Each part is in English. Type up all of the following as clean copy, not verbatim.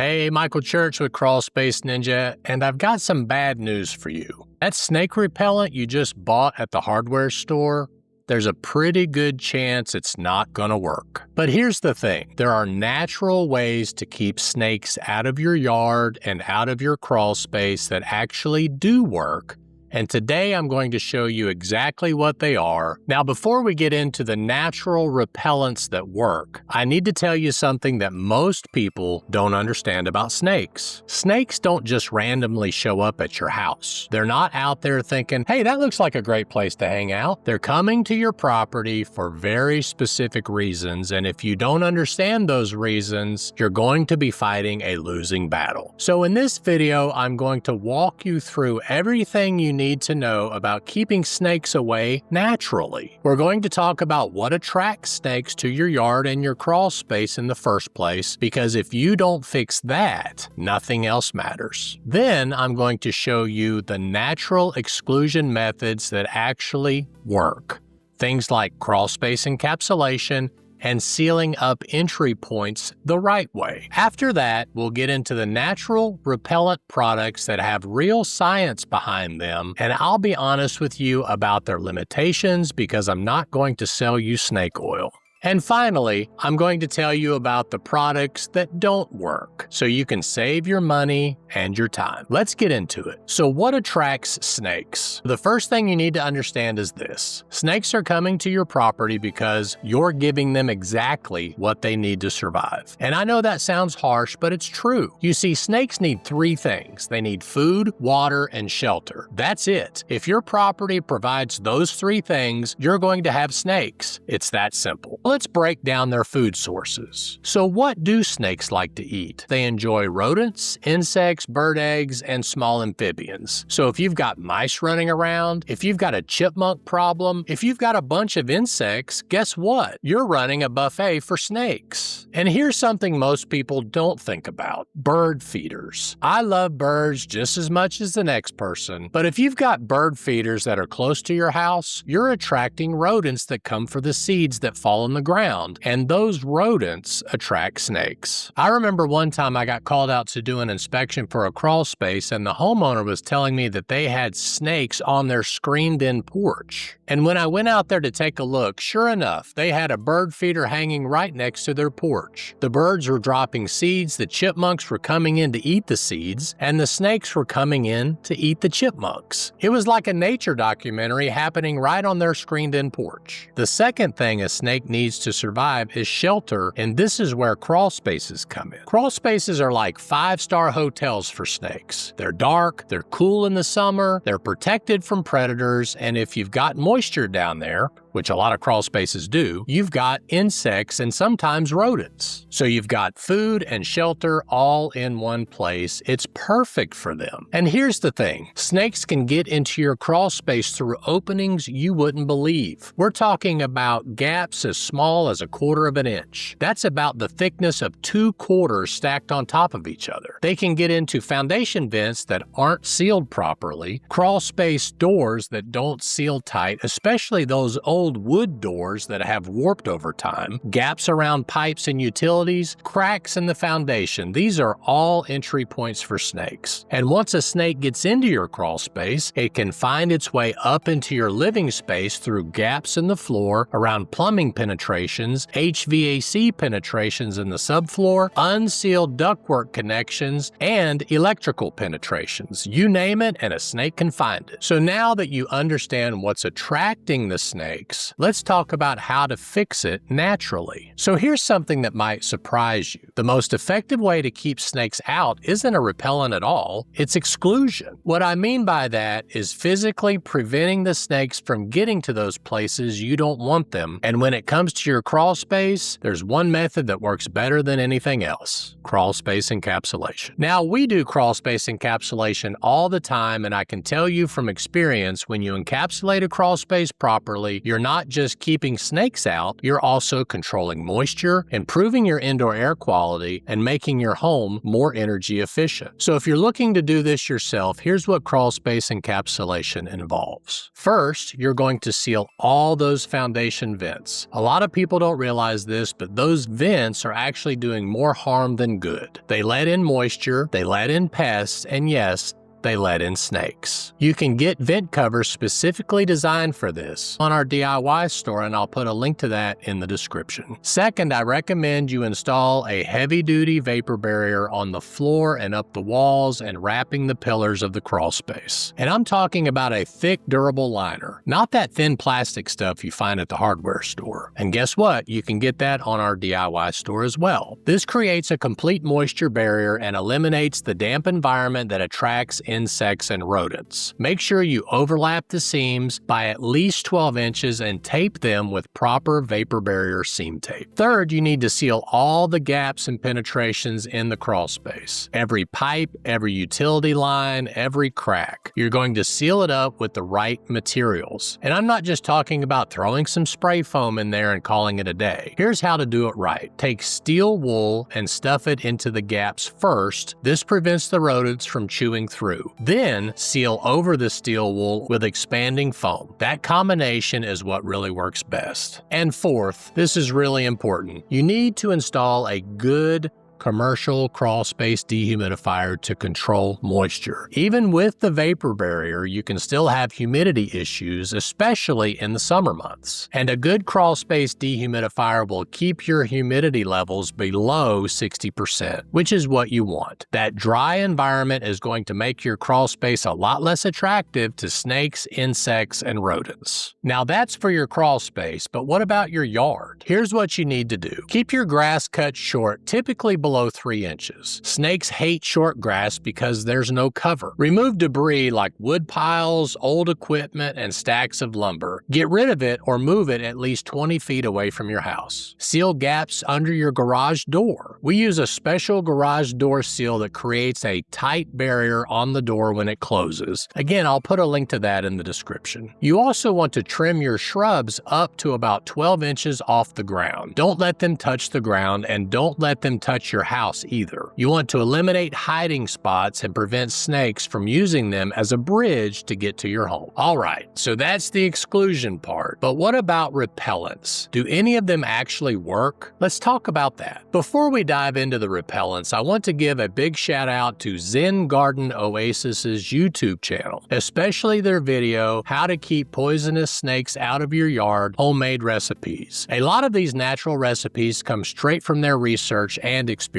Hey, Michael Church with Crawl Space Ninja, and I've got some bad news for you. That snake repellent you just bought at the hardware store, there's a pretty good chance it's not gonna work. But here's the thing, there are natural ways to keep snakes out of your yard and out of your crawl space that actually do work. And today I'm going to show you exactly what they are. Now, before we get into the natural repellents that work, I need to tell you something that most people don't understand about snakes. Snakes don't just randomly show up at your house. They're not out there thinking, hey, that looks like a great place to hang out. They're coming to your property for very specific reasons, and if you don't understand those reasons, you're going to be fighting a losing battle. So in this video, I'm going to walk you through everything you need to know about keeping snakes away naturally. We're going to talk about what attracts snakes to your yard and your crawl space in the first place, because if you don't fix that, nothing else matters. Then I'm going to show you the natural exclusion methods that actually work. Things like crawl space encapsulation and sealing up entry points the right way. After that, we'll get into the natural repellent products that have real science behind them, and I'll be honest with you about their limitations because I'm not going to sell you snake oil. And finally, I'm going to tell you about the products that don't work, so you can save your money and your time. Let's get into it. So what attracts snakes? The first thing you need to understand is this. Snakes are coming to your property because you're giving them exactly what they need to survive. And I know that sounds harsh, but it's true. You see, snakes need three things. They need food, water, and shelter. That's it. If your property provides those three things, you're going to have snakes. It's that simple. Let's break down their food sources. So what do snakes like to eat? They enjoy rodents, insects, bird eggs, and small amphibians. So if you've got mice running around, if you've got a chipmunk problem, if you've got a bunch of insects, guess what? You're running a buffet for snakes. And here's something most people don't think about: bird feeders. I love birds just as much as the next person, but if you've got bird feeders that are close to your house, you're attracting rodents that come for the seeds that fall in the ground, and those rodents attract snakes. I remember one time I got called out to do an inspection for a crawl space, and the homeowner was telling me that they had snakes on their screened-in porch. And when I went out there to take a look, sure enough, they had a bird feeder hanging right next to their porch. The birds were dropping seeds, the chipmunks were coming in to eat the seeds, and the snakes were coming in to eat the chipmunks. It was like a nature documentary happening right on their screened-in porch. The second thing a snake needs to survive is shelter, and this is where crawl spaces come in. Crawl spaces are like 5-star hotels for snakes. They're dark, they're cool in the summer, they're protected from predators, and if you've got moisture down there, which a lot of crawl spaces do, you've got insects and sometimes rodents. So you've got food and shelter all in one place. It's perfect for them. And here's the thing, snakes can get into your crawl space through openings you wouldn't believe. We're talking about gaps as small as 1/4 of an inch. That's about the thickness of 2 quarters stacked on top of each other. They can get into foundation vents that aren't sealed properly, crawl space doors that don't seal tight, especially those old wood doors that have warped over time, gaps around pipes and utilities, cracks in the foundation. These are all entry points for snakes. And once a snake gets into your crawl space, it can find its way up into your living space through gaps in the floor, around plumbing penetrations, HVAC penetrations in the subfloor, unsealed ductwork connections, and electrical penetrations. You name it, and a snake can find it. So now that you understand what's attracting the snakes, let's talk about how to fix it naturally. So here's something that might surprise you. The most effective way to keep snakes out isn't a repellent at all, it's exclusion. What I mean by that is physically preventing the snakes from getting to those places you don't want them. And when it comes to your crawl space, there's one method that works better than anything else: crawl space encapsulation. Now, we do crawl space encapsulation all the time, and I can tell you from experience, when you encapsulate a crawl space properly, you're not just keeping snakes out, you're also controlling moisture, improving your indoor air quality, and making your home more energy efficient. So if you're looking to do this yourself, here's what crawl space encapsulation involves. First, you're going to seal all those foundation vents. A lot of people don't realize this, but those vents are actually doing more harm than good. They let in moisture, they let in pests, and yes, they let in snakes. You can get vent covers specifically designed for this on our DIY store, and I'll put a link to that in the description. Second, I recommend you install a heavy-duty vapor barrier on the floor and up the walls and wrapping the pillars of the crawl space. And I'm talking about a thick, durable liner, not that thin plastic stuff you find at the hardware store. And guess what? You can get that on our DIY store as well. This creates a complete moisture barrier and eliminates the damp environment that attracts insects and rodents. Make sure you overlap the seams by at least 12 inches and tape them with proper vapor barrier seam tape. Third, you need to seal all the gaps and penetrations in the crawl space. Every pipe, every utility line, every crack. You're going to seal it up with the right materials. And I'm not just talking about throwing some spray foam in there and calling it a day. Here's how to do it right. Take steel wool and stuff it into the gaps first. This prevents the rodents from chewing through. Then seal over the steel wool with expanding foam. That combination is what really works best. And fourth, this is really important. You need to install a good commercial crawl space dehumidifier to control moisture. Even with the vapor barrier, you can still have humidity issues, especially in the summer months. And a good crawl space dehumidifier will keep your humidity levels below 60%, which is what you want. That dry environment is going to make your crawl space a lot less attractive to snakes, insects, and rodents. Now that's for your crawl space, but what about your yard? Here's what you need to do. Keep your grass cut short, typically below 3 inches. Snakes hate short grass because there's no cover. Remove debris like wood piles, old equipment, and stacks of lumber. Get rid of it or move it at least 20 feet away from your house. Seal gaps under your garage door. We use a special garage door seal that creates a tight barrier on the door when it closes. Again, I'll put a link to that in the description. You also want to trim your shrubs up to about 12 inches off the ground. Don't let them touch the ground, and don't let them touch your house either. You want to eliminate hiding spots and prevent snakes from using them as a bridge to get to your home. Alright, so that's the exclusion part. But what about repellents? Do any of them actually work? Let's talk about that. Before we dive into the repellents, I want to give a big shout out to Zen Garden Oasis's YouTube channel, especially their video, How to Keep Poisonous Snakes Out of Your Yard, Homemade Recipes. A lot of these natural recipes come straight from their research and experience.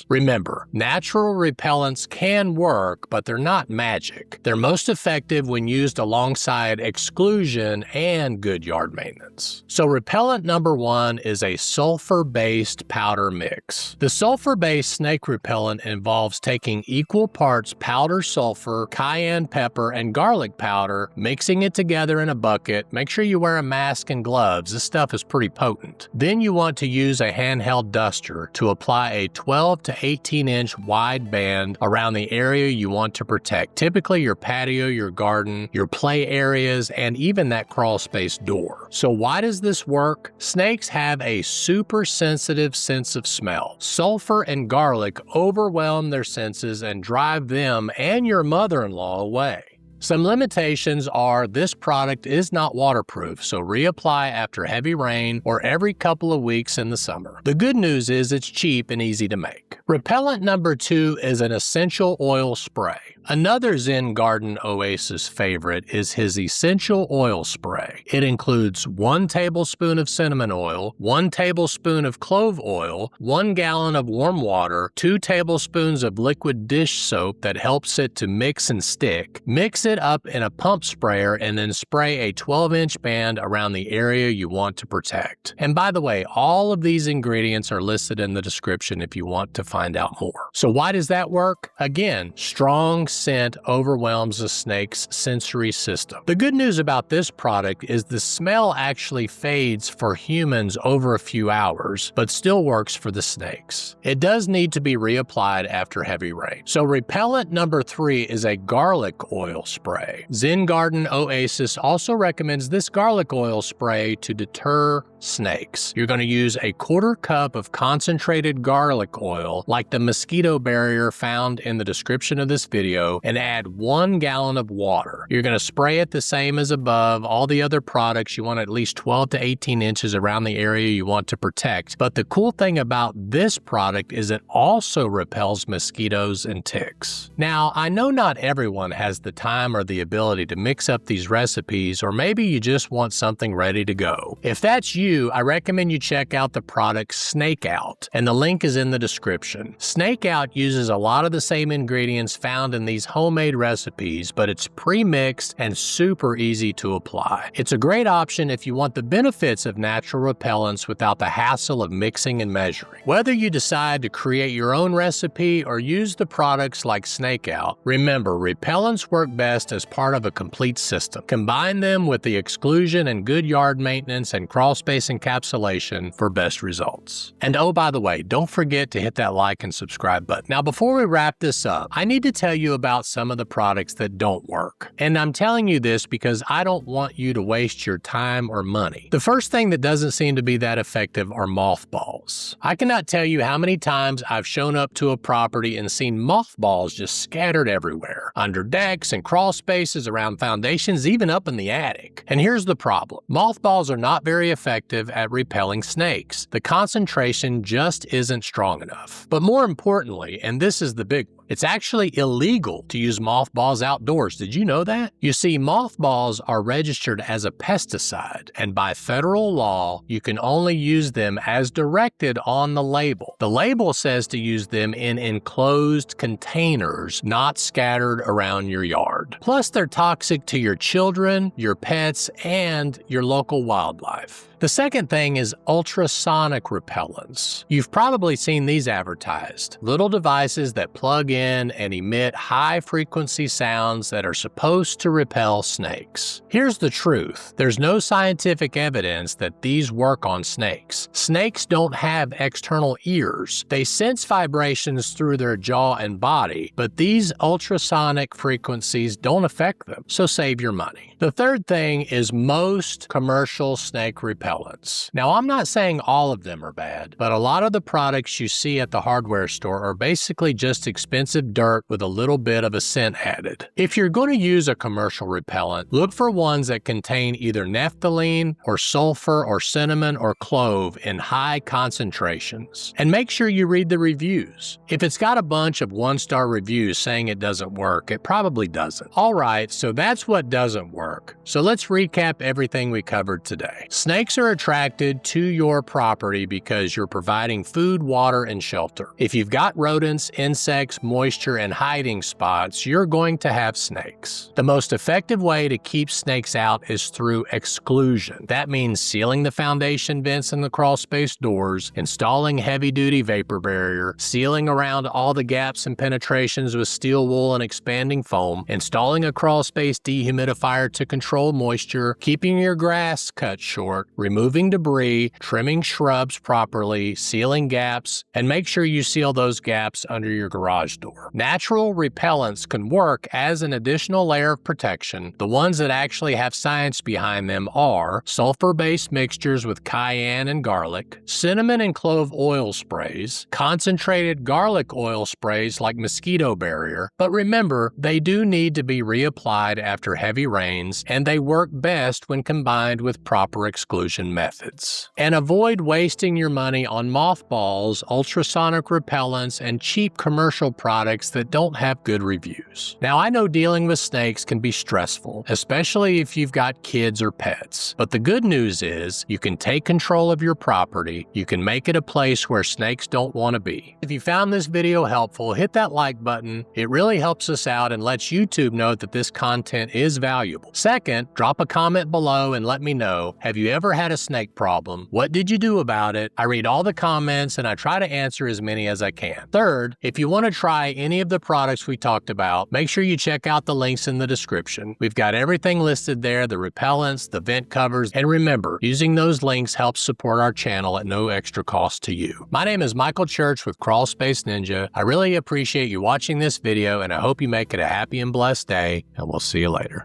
Remember, natural repellents can work, but they're not magic. They're most effective when used alongside exclusion and good yard maintenance. So repellent number 1 is a sulfur-based powder mix. The sulfur-based snake repellent involves taking equal parts powder sulfur, cayenne pepper, and garlic powder, mixing it together in a bucket. Make sure you wear a mask and gloves. This stuff is pretty potent. Then you want to use a handheld duster to apply a 12 to 18 inch wide band around the area you want to protect, typically your patio, your garden, your play areas, and even that crawl space door. So why does this work? Snakes have a super sensitive sense of smell. Sulfur and garlic overwhelm their senses and drive them and your mother-in-law away. Some limitations are this product is not waterproof, so reapply after heavy rain or every couple of weeks in the summer. The good news is it's cheap and easy to make. Repellent number 2 is an essential oil spray. Another Zen Garden Oasis favorite is his essential oil spray. It includes 1 tablespoon of cinnamon oil, 1 tablespoon of clove oil, 1 gallon of warm water, 2 tablespoons of liquid dish soap that helps it to mix and stick. Mix it up in a pump sprayer and then spray a 12-inch band around the area you want to protect. And by the way, all of these ingredients are listed in the description if you want to find out more. So why does that work? Again, strong, scent overwhelms a snake's sensory system. The good news about this product is the smell actually fades for humans over a few hours, but still works for the snakes. It does need to be reapplied after heavy rain. So repellent number 3 is a garlic oil spray. Zen Garden Oasis also recommends this garlic oil spray to deter snakes. You're going to use a 1/4 cup of concentrated garlic oil, like the mosquito barrier found in the description of this video, and add 1 gallon of water. You're going to spray it the same as above. All the other products, you want at least 12 to 18 inches around the area you want to protect. But the cool thing about this product is it also repels mosquitoes and ticks. Now, I know not everyone has the time or the ability to mix up these recipes, or maybe you just want something ready to go. If that's you, I recommend you check out the product Snake Out, and the link is in the description. Snake Out uses a lot of the same ingredients found in these homemade recipes, but it's pre-mixed and super easy to apply. It's a great option if you want the benefits of natural repellents without the hassle of mixing and measuring. Whether you decide to create your own recipe or use the products like Snake Out, remember, repellents work best as part of a complete system. Combine them with the exclusion and good yard maintenance and crawl space encapsulation for best results. And oh, by the way, don't forget to hit that like and subscribe button. Now, before we wrap this up, I need to tell you about some of the products that don't work. And I'm telling you this because I don't want you to waste your time or money. The first thing that doesn't seem to be that effective are mothballs. I cannot tell you how many times I've shown up to a property and seen mothballs just scattered everywhere, under decks and crawl spaces, around foundations, even up in the attic. And here's the problem. Mothballs are not very effective at repelling snakes. The concentration just isn't strong enough. But more importantly, and this is the big one, it's actually illegal to use mothballs outdoors. Did you know that? You see, mothballs are registered as a pesticide, and by federal law, you can only use them as directed on the label. The label says to use them in enclosed containers, not scattered around your yard. Plus, they're toxic to your children, your pets, and your local wildlife. The second thing is ultrasonic repellents. You've probably seen these advertised. Little devices that plug in and emit high-frequency sounds that are supposed to repel snakes. Here's the truth. There's no scientific evidence that these work on snakes. Snakes don't have external ears. They sense vibrations through their jaw and body, but these ultrasonic frequencies don't affect them, so save your money. The third thing is most commercial snake repellents. Now, I'm not saying all of them are bad, but a lot of the products you see at the hardware store are basically just expensive dirt with a little bit of a scent added. If you're going to use a commercial repellent, look for ones that contain either naphthalene or sulfur or cinnamon or clove in high concentrations. And make sure you read the reviews. If it's got a bunch of 1-star reviews saying it doesn't work, it probably doesn't. Alright, so that's what doesn't work. So let's recap everything we covered today. Snakes are attracted to your property because you're providing food, water, and shelter. If you've got rodents, insects, moisture, and hiding spots, you're going to have snakes. The most effective way to keep snakes out is through exclusion. That means sealing the foundation vents and the crawl space doors, installing heavy-duty vapor barrier, sealing around all the gaps and penetrations with steel wool and expanding foam, installing a crawl space dehumidifier to control moisture, keeping your grass cut short, removing debris, trimming shrubs properly, sealing gaps, and make sure you seal those gaps under your garage door. Natural repellents can work as an additional layer of protection. The ones that actually have science behind them are sulfur-based mixtures with cayenne and garlic, cinnamon and clove oil sprays, concentrated garlic oil sprays like mosquito barrier, but remember, they do need to be reapplied after heavy rains, and they work best when combined with proper exclusion methods. And avoid wasting your money on mothballs, ultrasonic repellents, and cheap commercial products that don't have good reviews. Now, I know dealing with snakes can be stressful, especially if you've got kids or pets. But the good news is you can take control of your property. You can make it a place where snakes don't want to be. If you found this video helpful, hit that like button. It really helps us out and lets YouTube know that this content is valuable. Second, drop a comment below and let me know, have you ever had a snake problem? What did you do about it? I read all the comments and I try to answer as many as I can. Third, if you want to try any of the products we talked about, make sure you check out the links in the description. We've got everything listed there, the repellents, the vent covers, and remember, using those links helps support our channel at no extra cost to you. My name is Michael Church with Crawl Space Ninja. I really appreciate you watching this video and I hope you make it a happy and blessed day, and we'll see you later.